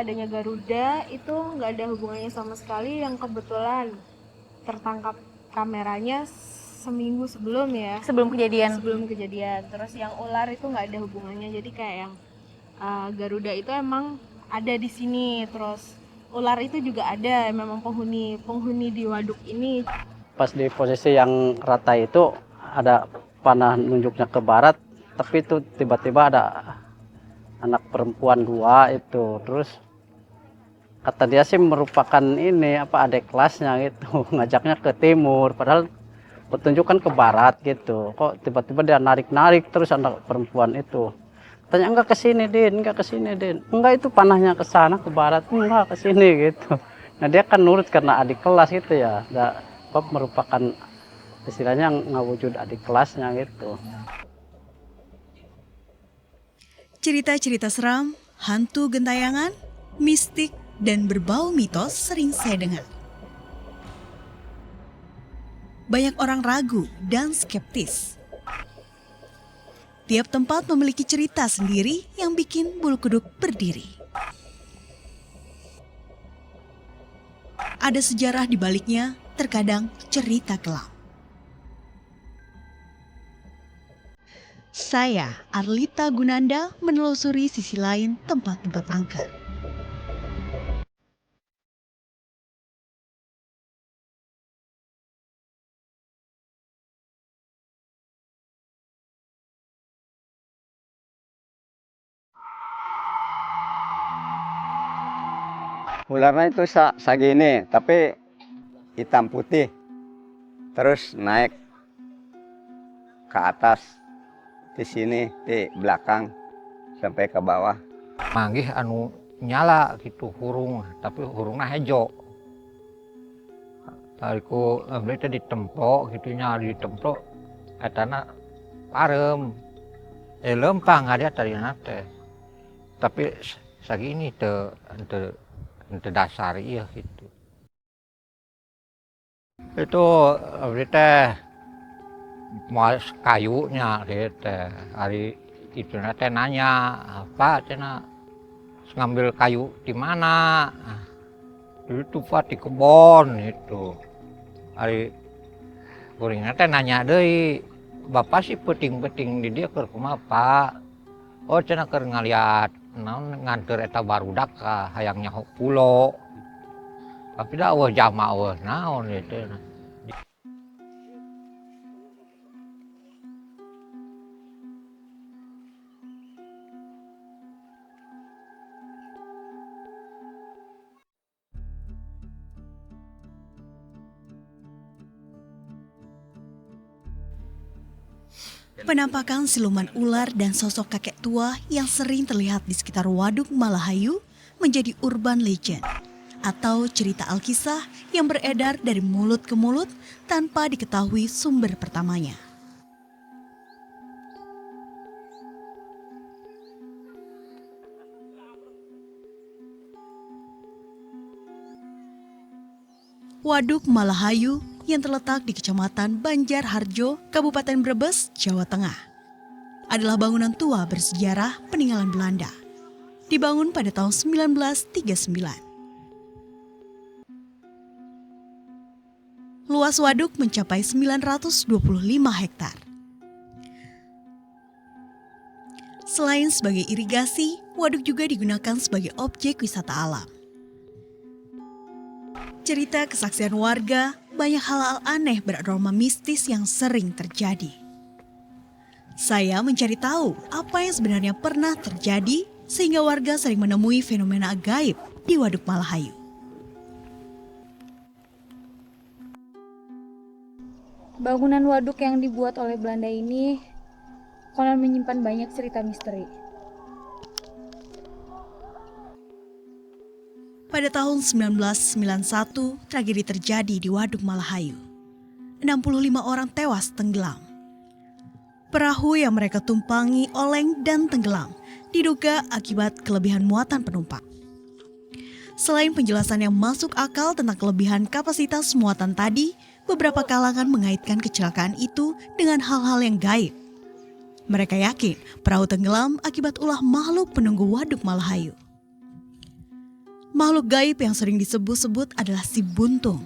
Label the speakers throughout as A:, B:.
A: adanya Garuda itu nggak ada hubungannya sama sekali, yang kebetulan tertangkap kameranya seminggu sebelum ya.
B: Sebelum kejadian.
A: Sebelum kejadian. Terus yang ular itu nggak ada hubungannya. Jadi kayak yang Garuda itu emang ada di sini. Terus ular itu juga ada, memang penghuni di waduk ini.
C: Pas di posisi yang rata itu ada panah nunjuknya ke barat, tapi itu tiba-tiba ada anak perempuan 2 itu. Terus kata dia sih merupakan ini apa adik kelasnya gitu, ngajaknya ke timur, padahal petunjuk kan ke barat gitu. Kok tiba-tiba dia narik-narik terus anak perempuan itu. Tanya enggak ke sini, Din, enggak ke sini, Din. Enggak, itu panahnya ke sana ke barat, enggak ke sini gitu. Nah, dia kan nurut karena adik kelas gitu ya. Merupakan istilahnya ngawujud adik kelasnya gitu.
D: Cerita-cerita seram, hantu gentayangan, mistik, dan berbau mitos sering saya dengar. Banyak orang ragu dan skeptis. Tiap tempat memiliki cerita sendiri yang bikin bulu kuduk berdiri. Ada sejarah di baliknya, terkadang cerita kelam. Saya, Arlita Gunanda, menelusuri sisi lain tempat-tempat angker.
E: Ularnya itu segini, tapi hitam putih. Terus naik ke atas, di sini, di belakang, sampai ke bawah.
F: Manggih anu nyala gitu hurung, tapi hurungnya hejo. Tariku berita ditemplok gitu nyala ditemplok, etana parem. Lempang ada tadi nate. Tapi segini te dasar iya gitu. Itu berita mau kayunya gitu. Hari itu nate nanya apa cina ngambil kayu di mana? Itu Pak di kebon itu. Hari kuringnya teh nanya deui, bapak sih peting-peting di dia keur kumaha Pak? Oh cenah keur ngaliat naon nganteur eta barudak ka hayang nyaho pulo. Tapi da eueuh jama eueuh naon itu.
D: Penampakan siluman ular dan sosok kakek tua yang sering terlihat di sekitar Waduk Malahayu menjadi urban legend atau cerita alkisah yang beredar dari mulut ke mulut tanpa diketahui sumber pertamanya. Waduk Malahayu yang terletak di Kecamatan Banjarharjo, Kabupaten Brebes, Jawa Tengah, adalah bangunan tua bersejarah peninggalan Belanda. Dibangun pada tahun 1939. Luas waduk mencapai 925 hektar. Selain sebagai irigasi, waduk juga digunakan sebagai objek wisata alam. Cerita kesaksian warga, banyak hal-hal aneh beraroma mistis yang sering terjadi. Saya mencari tahu apa yang sebenarnya pernah terjadi sehingga warga sering menemui fenomena gaib di Waduk Malahayu.
B: Bangunan waduk yang dibuat oleh Belanda ini konon menyimpan banyak cerita misteri.
D: Pada tahun 1991, tragedi terjadi di Waduk Malahayu. 65 orang tewas tenggelam. Perahu yang mereka tumpangi oleng dan tenggelam, diduga akibat kelebihan muatan penumpang. Selain penjelasan yang masuk akal tentang kelebihan kapasitas muatan tadi, beberapa kalangan mengaitkan kecelakaan itu dengan hal-hal yang gaib. Mereka yakin perahu tenggelam akibat ulah makhluk penunggu Waduk Malahayu. Makhluk gaib yang sering disebut-sebut adalah si buntung,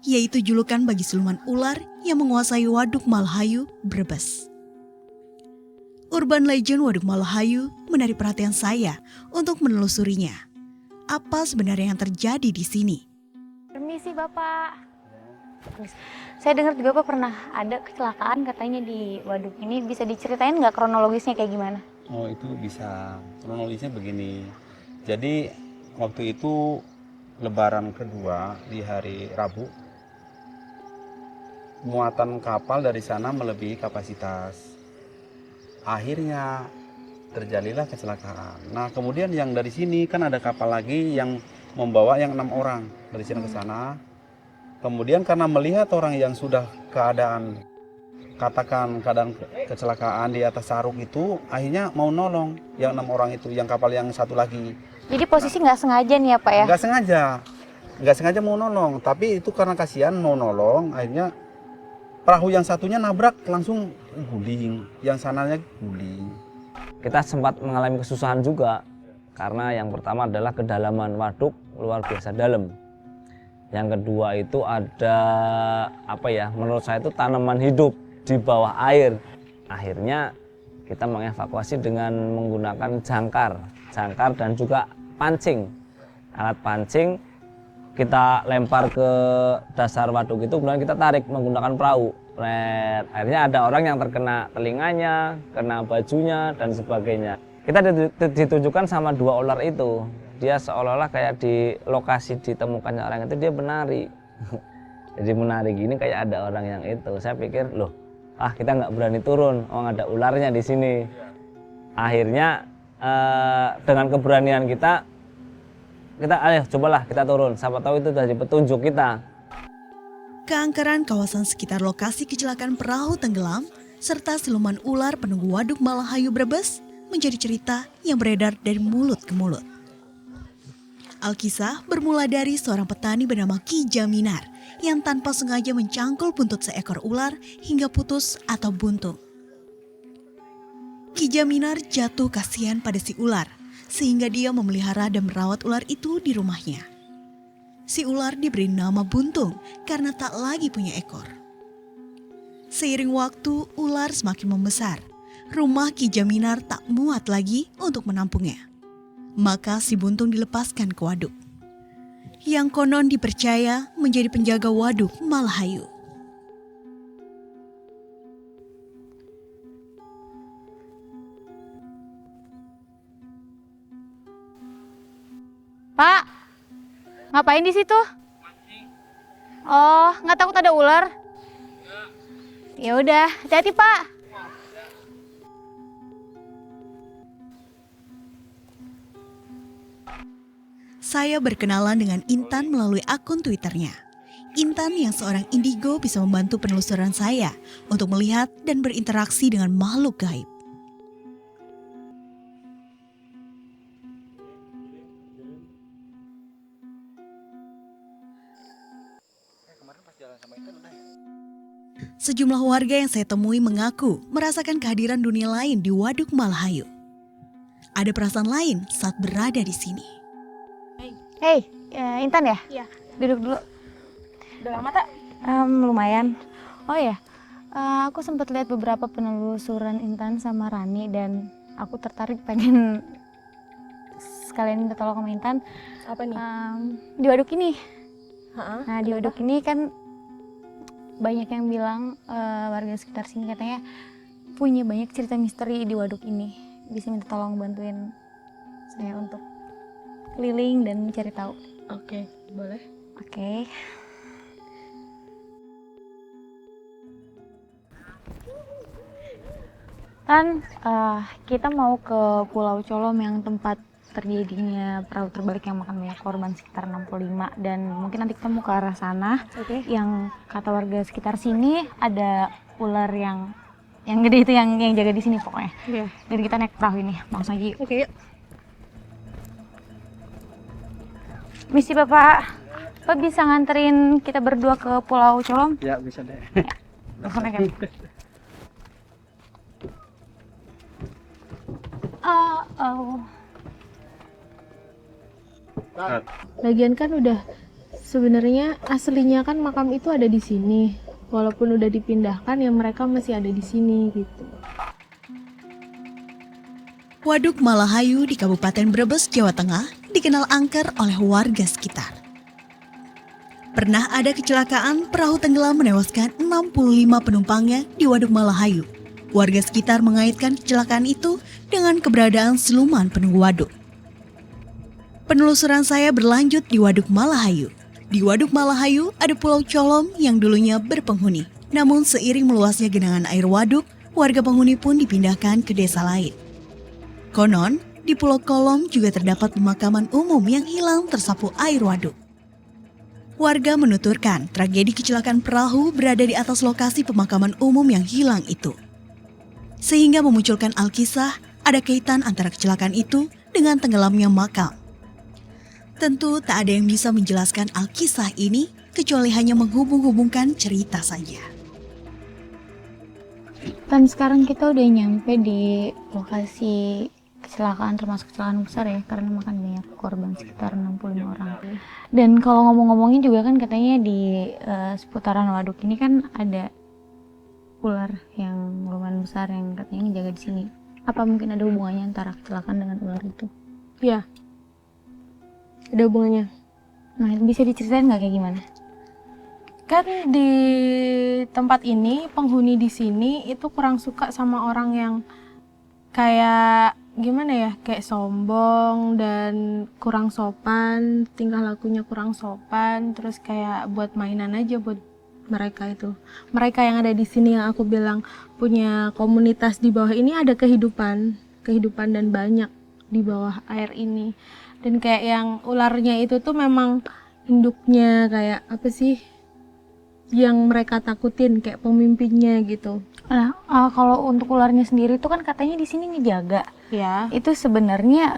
D: yaitu julukan bagi siluman ular yang menguasai Waduk Malahayu, Brebes. Urban legend Waduk Malahayu menarik perhatian saya untuk menelusurinya. Apa sebenarnya yang terjadi di sini?
B: Permisi Bapak. Saya dengar juga Pak pernah ada kecelakaan katanya di waduk ini. Bisa diceritain nggak kronologisnya kayak gimana?
G: Oh itu bisa, kronologisnya begini. Jadi waktu itu lebaran kedua di hari Rabu, muatan kapal dari sana melebihi kapasitas. Akhirnya terjadilah kecelakaan. Nah kemudian yang dari sini kan ada kapal lagi yang membawa yang 6 orang dari sini ke sana. Kemudian karena melihat orang yang sudah keadaan kecelakaan di atas saruk itu, akhirnya mau nolong yang 6 orang itu, yang kapal yang satu lagi.
B: Jadi posisi nggak sengaja nih ya Pak ya?
G: Nggak sengaja mau nolong, tapi itu karena kasihan mau nolong, akhirnya perahu yang satunya nabrak langsung guling, yang sananya guling.
H: Kita sempat mengalami kesusahan juga, karena yang pertama adalah kedalaman waduk luar biasa dalam. Yang kedua itu ada menurut saya itu tanaman hidup di bawah air. Akhirnya kita mengevakuasi dengan menggunakan jangkar dan juga pancing. Alat pancing kita lempar ke dasar waduk itu, kemudian kita tarik menggunakan perahu. Akhirnya ada orang yang terkena telinganya, kena bajunya dan sebagainya. Kita ditunjukkan sama 2 ular itu. Dia seolah-olah kayak di lokasi ditemukannya orang itu dia menari. Jadi menari gini kayak ada orang yang itu. Saya pikir kita nggak berani turun, ada ularnya di sini. Akhirnya dengan keberanian kita ayo cobalah kita turun. Siapa tahu itu dari petunjuk kita.
D: Keangkeran kawasan sekitar lokasi kecelakaan perahu tenggelam serta siluman ular penunggu Waduk Malahayu Brebes menjadi cerita yang beredar dari mulut ke mulut. Alkisah bermula dari seorang petani bernama Ki Jaminar yang tanpa sengaja mencangkul buntut seekor ular hingga putus atau buntung. Ki Jaminar jatuh kasihan pada si ular sehingga dia memelihara dan merawat ular itu di rumahnya. Si ular diberi nama Buntung karena tak lagi punya ekor. Seiring waktu, ular semakin membesar. Rumah Ki Jaminar tak muat lagi untuk menampungnya. Maka si Buntung dilepaskan ke waduk, yang konon dipercaya menjadi penjaga Waduk Malahayu.
B: Pak, ngapain di situ? Oh, nggak takut ada ular? Ya udah, hati-hati Pak.
D: Saya berkenalan dengan Intan melalui akun Twitternya. Intan yang seorang indigo bisa membantu penelusuran saya untuk melihat dan berinteraksi dengan makhluk gaib. Sejumlah warga yang saya temui mengaku merasakan kehadiran dunia lain di Waduk Malahayu. Ada perasaan lain saat berada di sini.
B: Hei, Intan ya?
A: Iya.
B: Duduk dulu.
A: Udah lama tak?
B: Lumayan. Oh ya, aku sempat lihat beberapa penelusuran Intan sama Rani dan aku tertarik pengen sekalian minta tolong sama Intan.
A: Apa nih?
B: Di waduk ini.
A: Ha-ha,
B: Nah, di waduk ini kan banyak yang bilang warga sekitar sini katanya punya banyak cerita misteri di waduk ini. Bisa minta tolong bantuin saya untuk keliling dan mencari tahu.
A: Oke, boleh.
B: Oke. Kan kita mau ke Pulau Colom yang tempat terjadinya perahu terbalik yang makan banyak korban sekitar 65 dan mungkin nanti kita mau ke arah sana.
A: Oke.
B: Yang kata warga sekitar sini ada ular yang gede itu yang jaga di sini pokoknya.
A: Iya.
B: Jadi kita naik perahu ini, langsung aja yuk.
A: Oke, yuk.
B: Misi Bapak, Bapak bisa nganterin kita berdua ke Pulau Colom?
C: Ya bisa deh.
B: Langsung naik ya.
A: Lagian kan udah sebenarnya aslinya kan makam itu ada di sini. Walaupun udah dipindahkan ya mereka masih ada di sini gitu.
D: Waduk Malahayu di Kabupaten Brebes, Jawa Tengah dikenal angker oleh warga sekitar. Pernah ada kecelakaan perahu tenggelam menewaskan 65 penumpangnya di Waduk Malahayu. Warga sekitar mengaitkan kecelakaan itu dengan keberadaan siluman penunggu waduk. Penelusuran saya berlanjut di Waduk Malahayu. Di Waduk Malahayu ada Pulau Colom yang dulunya berpenghuni. Namun seiring meluasnya genangan air waduk, warga penghuni pun dipindahkan ke desa lain. Konon, di Pulau Kolom juga terdapat pemakaman umum yang hilang tersapu air waduk. Warga menuturkan tragedi kecelakaan perahu berada di atas lokasi pemakaman umum yang hilang itu. Sehingga memunculkan alkisah ada kaitan antara kecelakaan itu dengan tenggelamnya makam. Tentu tak ada yang bisa menjelaskan alkisah ini kecuali hanya menghubung-hubungkan cerita saja.
B: Dan sekarang kita udah nyampe di lokasi kecelakaan, termasuk kecelakaan besar ya, karena makan banyak korban, sekitar 65 orang. Dan kalau ngomong-ngomongin juga kan katanya di seputaran waduk ini kan ada ular yang lumayan besar yang katanya ngejaga di sini. Apa mungkin ada hubungannya antara kecelakaan dengan ular itu?
A: Ya, ada hubungannya.
B: Nah, bisa diceritain nggak kayak gimana?
A: Kan di tempat ini penghuni di sini itu kurang suka sama orang yang kayak gimana ya, kayak sombong dan kurang sopan, tingkah lakunya kurang sopan, terus kayak buat mainan aja buat mereka itu. Mereka yang ada di sini yang aku bilang punya komunitas di bawah ini ada kehidupan dan banyak di bawah air ini. Dan kayak yang ularnya itu tuh memang induknya kayak apa sih yang mereka takutin, kayak pemimpinnya gitu.
B: Nah, kalau untuk ularnya sendiri tuh kan katanya di sini ngejaga.
A: Ya,
B: Itu sebenarnya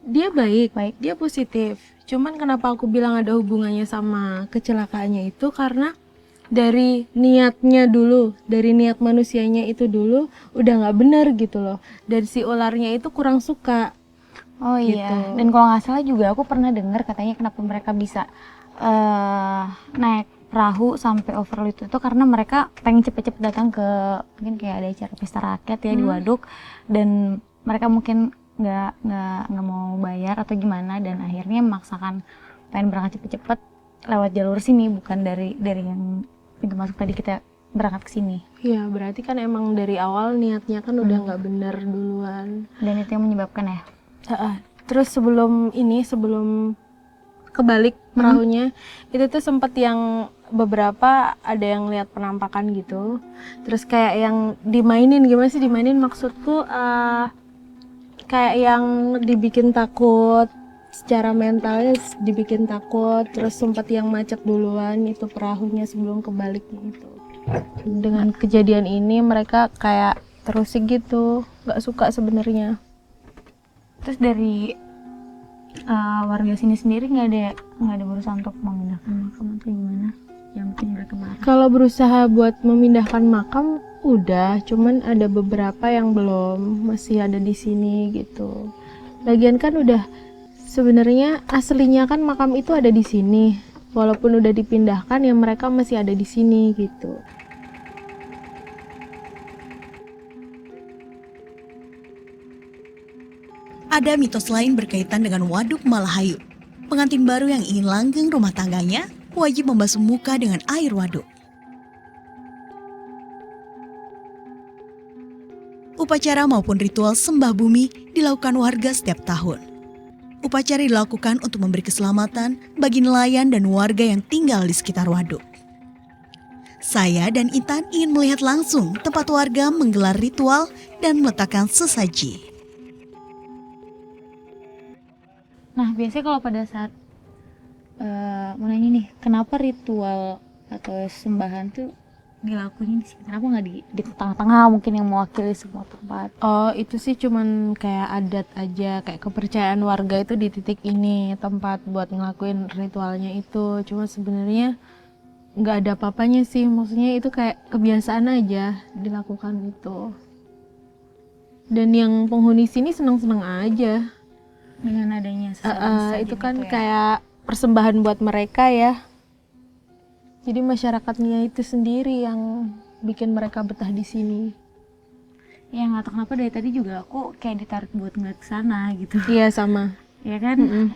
A: dia baik, dia positif. Cuman kenapa aku bilang ada hubungannya sama kecelakaannya itu karena dari niatnya dulu, dari niat manusianya itu dulu udah nggak bener gitu loh. Dan si ularnya itu kurang suka.
B: oh iya.
A: Gitu.
B: Dan kalau nggak salah juga aku pernah dengar katanya kenapa mereka bisa naik perahu sampai overload itu karena mereka pengen cepet-cepet datang ke mungkin kayak ada acara pesta rakyat ya di waduk, dan mereka mungkin nggak mau bayar atau gimana, dan akhirnya memaksakan pengen berangkat cepet-cepet lewat jalur sini, bukan dari yang pintu masuk tadi kita berangkat ke sini.
A: Iya, berarti kan emang dari awal niatnya kan udah nggak bener duluan.
B: Dan itu yang menyebabkan ya.
A: Terus sebelum kebalik perahunya, itu tuh sempet yang beberapa ada yang lihat penampakan gitu. Terus kayak yang dimainin, gimana sih dimainin maksudku, kayak yang dibikin takut secara mentalnya, dibikin takut. Terus sempat yang macet duluan itu perahunya sebelum kebalik gitu. Dengan kejadian ini mereka kayak terusik gitu, nggak suka sebenarnya.
B: Terus dari warga sini sendiri nggak ada berusaha untuk memindahkan makam atau gimana yang mungkin mereka marah?
A: Kalau berusaha buat memindahkan makam udah, cuman ada beberapa yang belum, masih ada di sini gitu. Lagian kan udah sebenarnya aslinya kan makam itu ada di sini. Walaupun udah dipindahkan ya mereka masih ada di sini gitu.
D: Ada mitos lain berkaitan dengan Waduk Malahayu. Pengantin baru yang ingin langgeng rumah tangganya wajib membasuh muka dengan air waduk. Upacara maupun ritual sembah bumi dilakukan warga setiap tahun. Upacara dilakukan untuk memberi keselamatan bagi nelayan dan warga yang tinggal di sekitar waduk. Saya dan Intan ingin melihat langsung tempat warga menggelar ritual dan meletakkan sesaji.
B: Nah, biasanya kalau pada saat mau nanya nih, kenapa ritual atau sembahan tuh dilakuin di sini? Kenapa nggak di tengah-tengah mungkin yang mewakili semua tempat?
A: Oh, itu sih cuman kayak adat aja, kayak kepercayaan warga itu di titik ini tempat buat ngelakuin ritualnya itu. Cuma sebenarnya nggak ada apa-apanya sih, maksudnya itu kayak kebiasaan aja dilakukan itu. Dan yang penghuni sini senang-senang aja.
B: dengan adanya sesajen
A: itu kan
B: ya.
A: kayak persembahan buat mereka ya. Jadi masyarakatnya itu sendiri yang bikin mereka betah di sini.
B: Ya nggak tahu kenapa dari tadi juga aku kayak ditarik buat ngeliat ke sana gitu.
A: Iya sama.
B: Ya kan?
A: Mm-mm.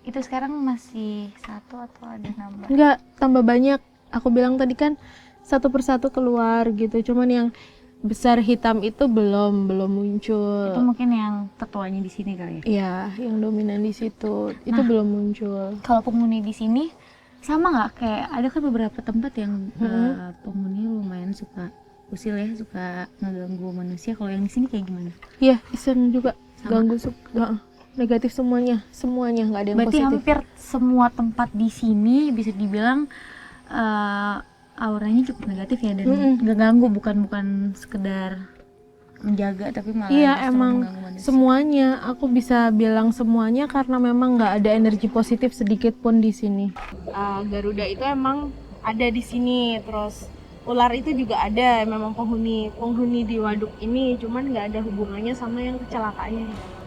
B: Itu sekarang masih satu atau ada nambah?
A: Enggak, tambah banyak. Aku bilang tadi kan satu persatu keluar gitu. Cuman yang besar hitam itu belum muncul.
B: Itu mungkin yang tetuanya di sini kali ya.
A: Iya, yang dominan di situ. Itu
B: Nah.
A: belum muncul.
B: Kalau penghuni di sini sama nggak kayak ada kan beberapa tempat yang penghuni lumayan suka usil ya, suka ngeganggu manusia. Kalau yang di sini kayak gimana?
A: Iya, iseng juga
B: Sama.
A: ganggu negatif semuanya nggak ada yang
B: Berarti
A: positif.
B: hampir semua tempat di sini bisa dibilang auranya cukup negatif ya dan nggak ganggu, bukan sekedar menjaga tapi malah
A: Iya
B: justru
A: emang
B: mengganggu manusia.
A: semuanya, aku bisa bilang semuanya karena memang nggak ada energi positif sedikit pun di sini. Garuda itu emang ada di sini, terus ular itu juga ada, memang penghuni di waduk ini, cuman nggak ada hubungannya sama yang kecelakaannya.